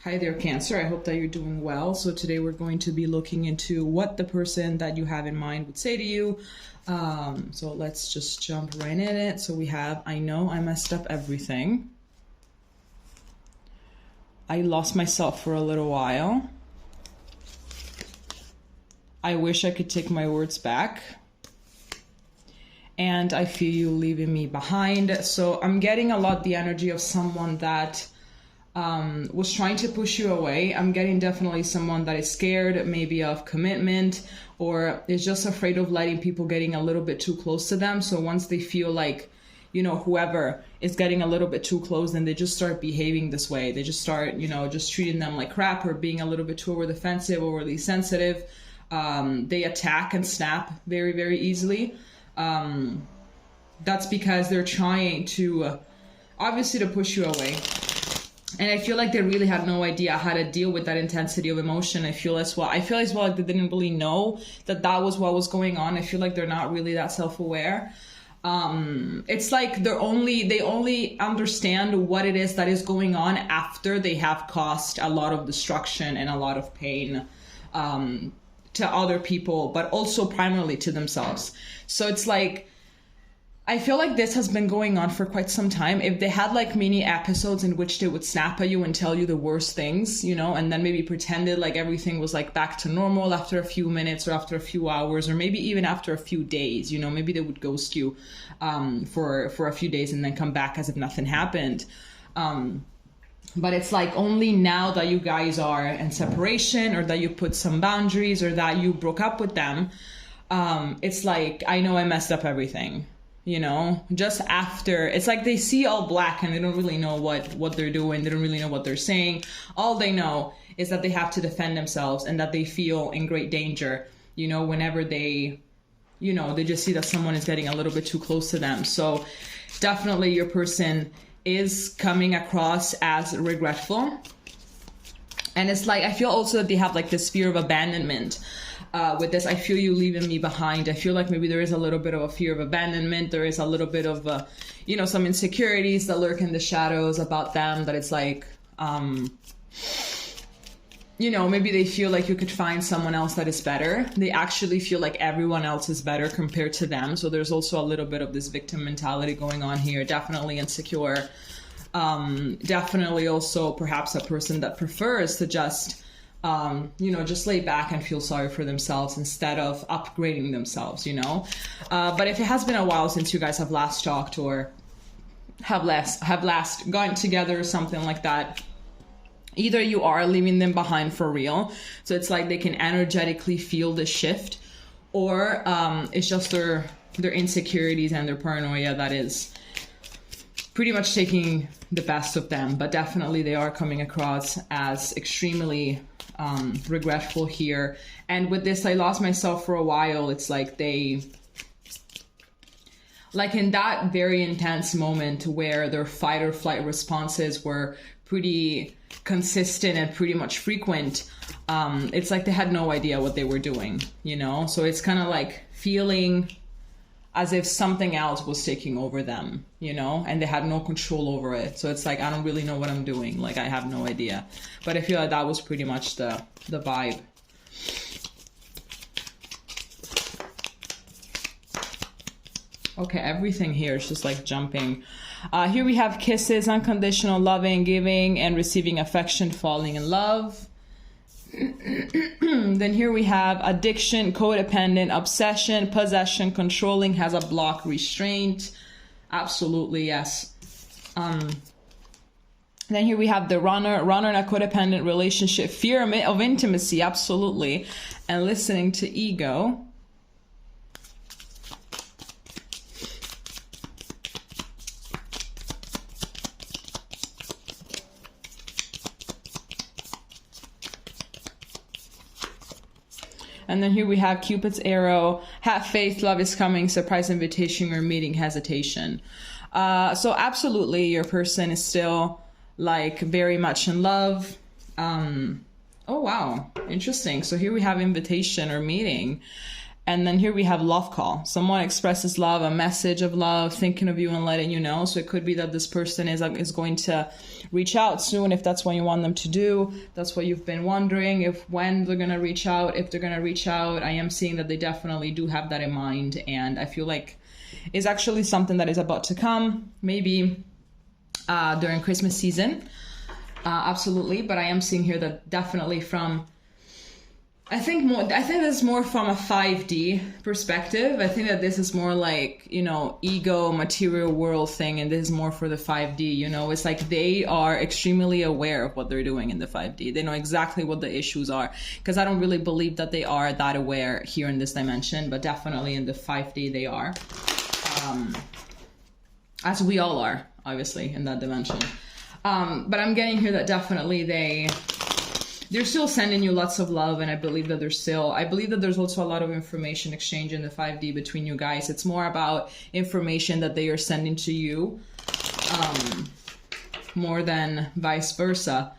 Hi there, Cancer. I hope that you're doing well. So today we're going to be looking into what the person that you have in mind would say to you. So let's just jump right in it. So we have, I know I messed up everything. I lost myself for a little while. I wish I could take my words back. And I feel you leaving me behind. So I'm getting a lot the energy of someone that was trying to push you away. I'm getting definitely someone that is scared maybe of commitment, or is just afraid of letting people getting a little bit too close to them. So once they feel like, you know, whoever is getting a little bit too close, then they just start behaving this way. They just start, you know, just treating them like crap or being a little bit too over defensive, overly sensitive. They attack and snap very, very easily. That's because they're trying to, obviously to push you away. And I feel like they really had no idea how to deal with that intensity of emotion. I feel as well like they didn't really know that that was what was going on. I feel like they're not really that self-aware. It's like they only understand what it is that is going on after they have caused a lot of destruction and a lot of pain to other people, but also primarily to themselves. So it's like, I feel like this has been going on for quite some time. If they had like mini episodes in which they would snap at you and tell you the worst things, you know, and then maybe pretended like everything was like back to normal after a few minutes or after a few hours, or maybe even after a few days, you know, maybe they would ghost you for a few days and then come back as if nothing happened. But it's like only now that you guys are in separation, or that you put some boundaries, or that you broke up with them, it's like, I know I messed up everything. You know, just after, it's like they see all black and they don't really know what they're doing. They don't really know what they're saying. All they know is that they have to defend themselves and that they feel in great danger, you know, whenever they, you know, they just see that someone is getting a little bit too close to them. So definitely your person is coming across as regretful. And it's like, I feel also that they have like this fear of abandonment. With this, I feel you leaving me behind. I feel like maybe there is a little bit of a fear of abandonment. There is a little bit of, you know, some insecurities that lurk in the shadows about them, that it's like, you know, maybe they feel like you could find someone else that is better. They actually feel like everyone else is better compared to them. So there's also a little bit of this victim mentality going on here. Definitely insecure. Definitely also perhaps a person that prefers to just, you know, just lay back and feel sorry for themselves instead of upgrading themselves, you know. But if it has been a while since you guys have last talked, or have last gotten together or something like that, either you are leaving them behind for real, so it's like they can energetically feel the shift, or it's just their insecurities and their paranoia that is pretty much taking the best of them. But definitely they are coming across as extremely regretful here. And with this, I lost myself for a while, it's like they, like in that very intense moment where their fight or flight responses were pretty consistent and pretty much frequent, it's like they had no idea what they were doing, you know. So it's kind of like feeling as if something else was taking over them, you know, and they had no control over it. So it's like, I don't really know what I'm doing. Like, I have no idea. But I feel like that was pretty much the vibe. Okay, everything here is just like jumping. Here we have kisses, unconditional loving, giving and receiving affection, falling in love. Then here we have addiction, codependent, obsession, possession, controlling, has a block, restraint. Absolutely, yes. Then here we have the runner in a codependent relationship, fear of intimacy, absolutely, and listening to ego. And then here we have Cupid's arrow, have faith, love is coming, surprise invitation, or meeting, hesitation. So absolutely your person is still like very much in love. Oh, wow. Interesting. So here we have invitation or meeting. And then here we have love call. Someone expresses love, a message of love, thinking of you and letting you know. So it could be that this person is going to reach out soon if that's what you want them to do. That's what you've been wondering, when they're going to reach out, if they're going to reach out. I am seeing that they definitely do have that in mind. And I feel like it's actually something that is about to come, maybe during Christmas season. Absolutely. But I am seeing here that definitely from... I think this is more from a 5D perspective. I think that this is more like, you know, ego, material world thing, and this is more for the 5D, you know. It's like they are extremely aware of what they're doing in the 5D. They know exactly what the issues are, because I don't really believe that they are that aware here in this dimension, but definitely in the 5D they are. As we all are, obviously, in that dimension. But I'm getting here that definitely they're still sending you lots of love, and I believe that there's also a lot of information exchange in the 5D between you guys. It's more about information that they are sending to you, more than vice versa.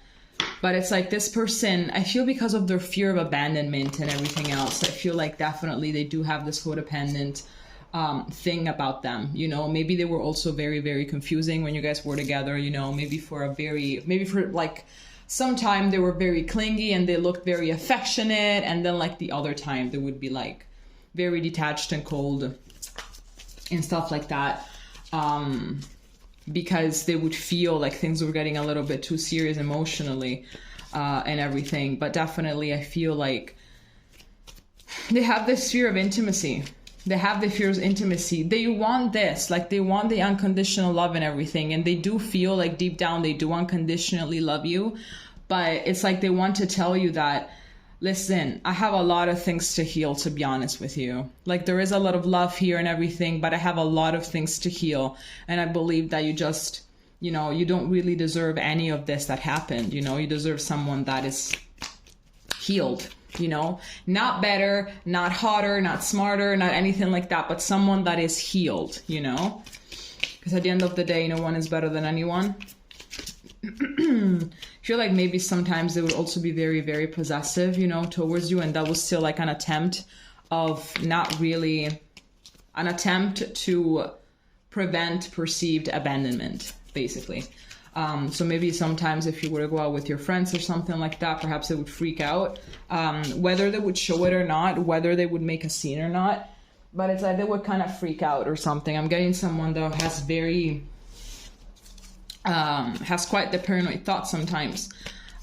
But it's like this person, I feel because of their fear of abandonment and everything else, I feel like definitely they do have this codependent thing about them, you know. Maybe they were also very, very confusing when you guys were together, you know, maybe for like sometime they were very clingy and they looked very affectionate, and then like the other time they would be like very detached and cold and stuff like that, because they would feel like things were getting a little bit too serious emotionally, and everything. But definitely I feel like they have this fear of intimacy. They have the fear of intimacy. They want this, like they want the unconditional love and everything. And they do feel like deep down they do unconditionally love you. But it's like they want to tell you that, listen, I have a lot of things to heal, to be honest with you. Like there is a lot of love here and everything, but I have a lot of things to heal. And I believe that you just, you know, you don't really deserve any of this that happened. You know, you deserve someone that is healed. You know, not better, not hotter, not smarter, not anything like that, but someone that is healed, you know, because at the end of the day, no one is better than anyone. I feel like maybe sometimes they would also be very, very possessive, you know, towards you. And that was still like an attempt to prevent perceived abandonment, basically. So maybe sometimes if you were to go out with your friends or something like that, perhaps they would freak out, whether they would show it or not, whether they would make a scene or not, but it's like they would kind of freak out or something. I'm getting someone that has quite the paranoid thoughts sometimes.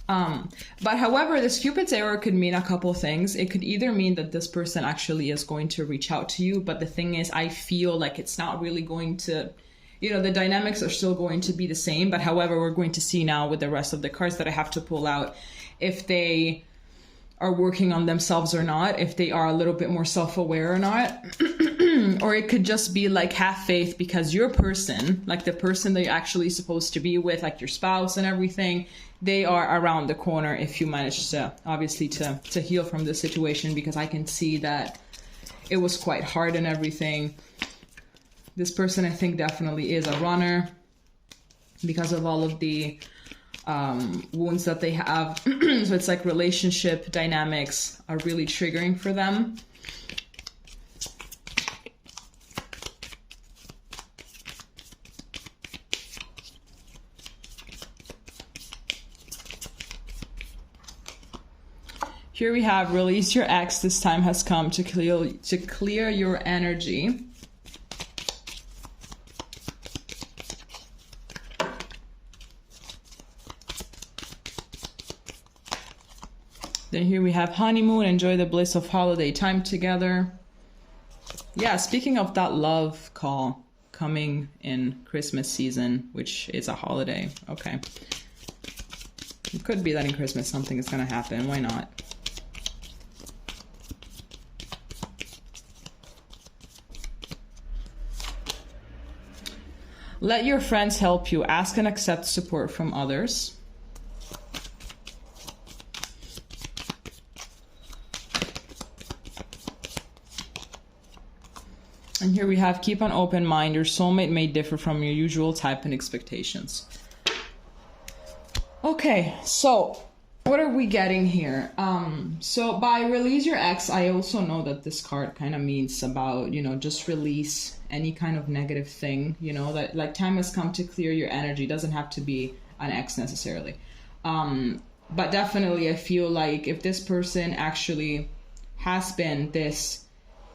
But however, this Cupid's arrow could mean a couple things. It could either mean that this person actually is going to reach out to you, but the thing is, I feel like it's not really going to... You know, the dynamics are still going to be the same, but however, we're going to see now with the rest of the cards that I have to pull out if they are working on themselves or not, if they are a little bit more self-aware or not. Or it could just be like have faith because your person, like the person that you're actually supposed to be with, like your spouse and everything, they are around the corner if you manage to, obviously, to heal from the situation, because I can see that it was quite hard and everything. This person, I think, definitely is a runner because of all of the wounds that they have. So it's like relationship dynamics are really triggering for them. Here we have release your ex. This time has come to clear your energy. Then here we have honeymoon, enjoy the bliss of holiday time together. Yeah, speaking of that love call coming in Christmas season, which is a holiday. Okay. It could be that in Christmas something is going to happen. Why not? Let your friends help you. Ask and accept support from others. And here we have keep an open mind. Your soulmate may differ from your usual type and expectations. Okay, so What are we getting here? So by release your ex, I also know that this card kind of means about, you know, just release any kind of negative thing, you know, that like time has come to clear your energy. It doesn't have to be an ex necessarily. But definitely I feel like if this person actually has been this,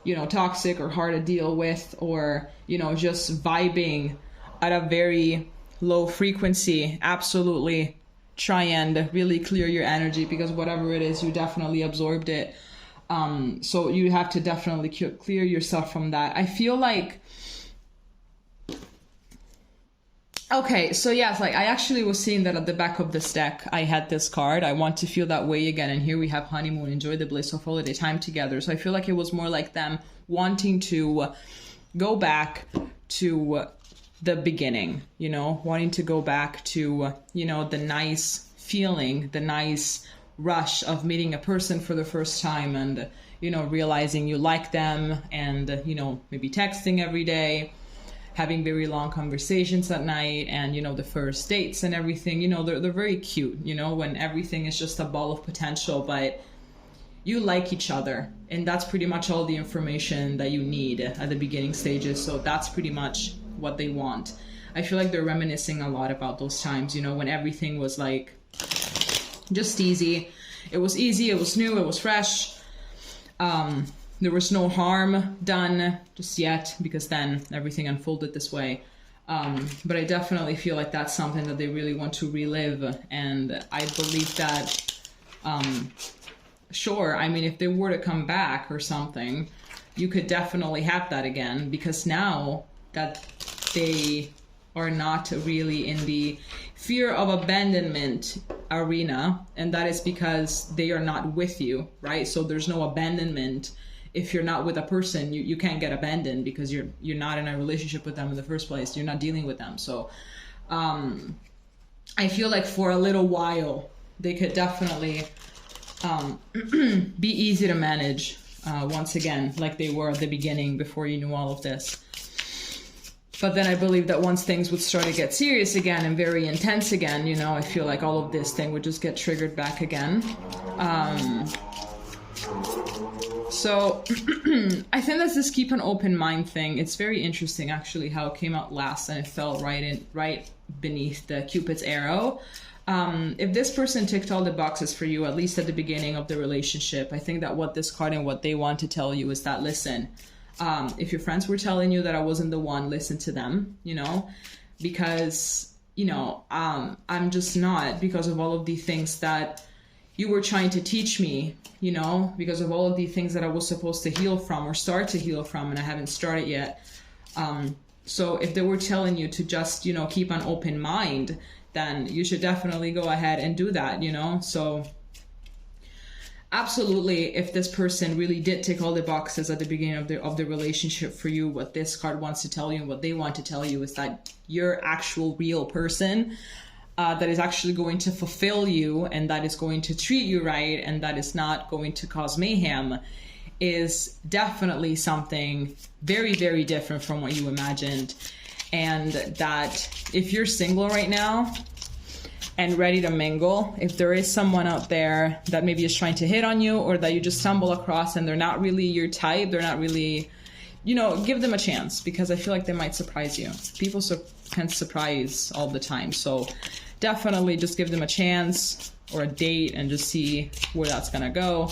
you know, toxic or hard to deal with, or, you know, just vibing at a very low frequency, absolutely try and really clear your energy, because whatever it is, you definitely absorbed it. So you have to definitely clear yourself from that. I feel like, okay, so yes, like I actually was seeing that at the back of this deck, I had this card, I want to feel that way again. And here we have honeymoon, enjoy the bliss of holiday time together. So I feel like it was more like them wanting to go back to the beginning, you know, wanting to go back to, you know, the nice feeling, the nice rush of meeting a person for the first time and, you know, realizing you like them and, you know, maybe texting every day, having very long conversations at night, and, you know, the first dates and everything, you know, they're very cute, you know, when everything is just a ball of potential, but you like each other. And that's pretty much all the information that you need at the beginning stages. So that's pretty much what they want. I feel like they're reminiscing a lot about those times, you know, when everything was like just easy. It was easy, it was new, it was fresh. There was no harm done just yet, because then everything unfolded this way. But I definitely feel like that's something that they really want to relive. And I believe that, sure, I mean, if they were to come back or something, you could definitely have that again, because now that they are not really in the fear of abandonment arena, and that is because they are not with you, right? So there's no abandonment. If you're not with a person, you can't get abandoned, because you're not in a relationship with them in the first place. You're not dealing with them. So I feel like for a little while they could definitely be easy to manage once again, like they were at the beginning before you knew all of this. But then I believe that once things would start to get serious again and very intense again, you know, I feel like all of this thing would just get triggered back again. So I think that's this keep an open mind thing. It's very interesting actually how it came out last, and it fell right beneath the Cupid's arrow. If this person ticked all the boxes for you, at least at the beginning of the relationship, I think that what this card and what they want to tell you is that, listen, if your friends were telling you that I wasn't the one, listen to them, you know, because, you know, I'm just not, because of all of the things that you were trying to teach me, you know, because of all of the things that I was supposed to heal from or start to heal from, and I haven't started yet. So if they were telling you to just, you know, keep an open mind, then you should definitely go ahead and do that, you know. So absolutely, if this person really did tick all the boxes at the beginning of the relationship for you, what this card wants to tell you and what they want to tell you is that your actual real person that is actually going to fulfill you, and that is going to treat you right, and that is not going to cause mayhem, is definitely something very, very different from what you imagined. And that if you're single right now and ready to mingle, if there is someone out there that maybe is trying to hit on you, or that you just stumble across and they're not really your type, they're not really, you know, give them a chance, because I feel like they might surprise you. People can surprise all the time. So definitely just give them a chance or a date and just see where that's gonna go.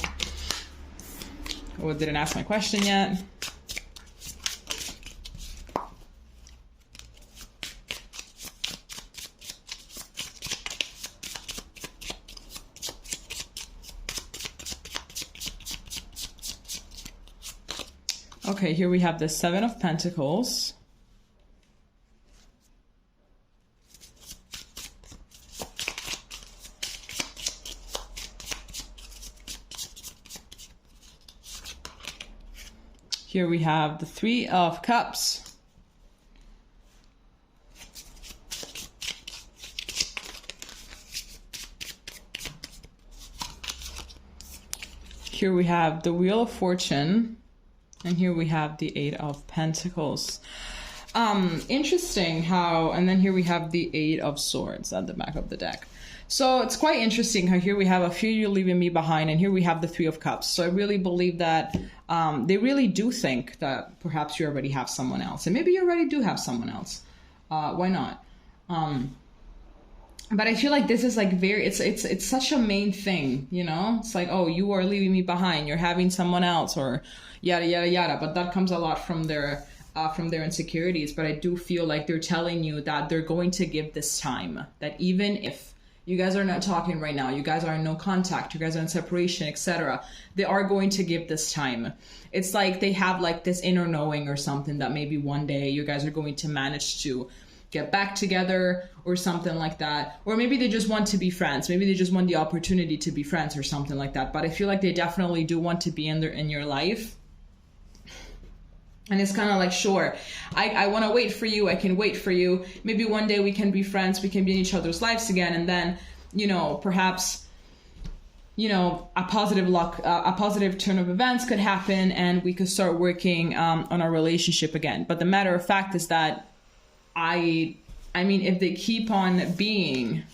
Oh, didn't ask my question yet. Okay, here we have the Seven of Pentacles. Here we have the Three of Cups. Here we have the Wheel of Fortune. And here we have the Eight of Pentacles. Interesting how, and then here we have the Eight of Swords at the back of the deck. So it's quite interesting how here we have a few you leaving me behind, and here we have the Three of Cups. So I really believe that they really do think that perhaps you already have someone else, and maybe you already do have someone else. Why not? But I feel like this is like it's such a main thing, you know? It's like, oh, you are leaving me behind, you're having someone else, or yada yada yada. But that comes a lot from their insecurities. But I do feel like they're telling you that they're going to give this time, that even if you guys are not talking right now, you guys are in no contact, you guys are in separation, etc., they are going to give this time. It's like they have like this inner knowing or something that maybe one day you guys are going to manage to get back together or something like that. Or maybe they just want to be friends. Maybe they just want the opportunity to be friends or something like that. But I feel like they definitely do want to be in your life. And it's kind of like, sure, I want to wait for you. I can wait for you. Maybe one day we can be friends. We can be in each other's lives again. And then, you know, perhaps, you know, a positive turn of events could happen and we could start working on our relationship again. But the matter of fact is that I mean, if they keep on being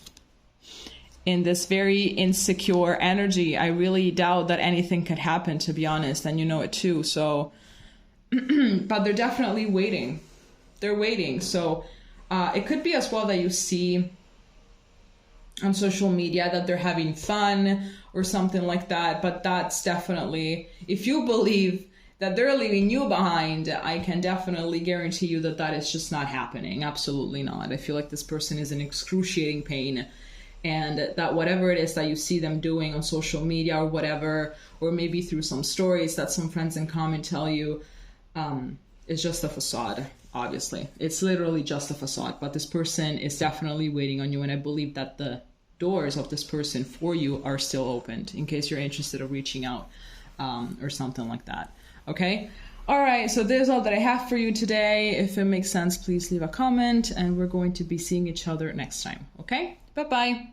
in this very insecure energy, I really doubt that anything could happen, to be honest. And you know it too. So, but they're definitely waiting. They're waiting. So it could be as well that you see on social media that they're having fun or something like that. But that's definitely, if you believe that they're leaving you behind, I can definitely guarantee you that that is just not happening. Absolutely not. I feel like this person is in excruciating pain, and that whatever it is that you see them doing on social media or whatever, or maybe through some stories that some friends in common tell you, is just a facade. Obviously, it's literally just a facade, but this person is definitely waiting on you, and I believe that the doors of this person for you are still opened in case you're interested in reaching out or something like that. Okay. All right. So there's all that I have for you today. If it makes sense, please leave a comment, and we're going to be seeing each other next time. Okay. Bye-bye.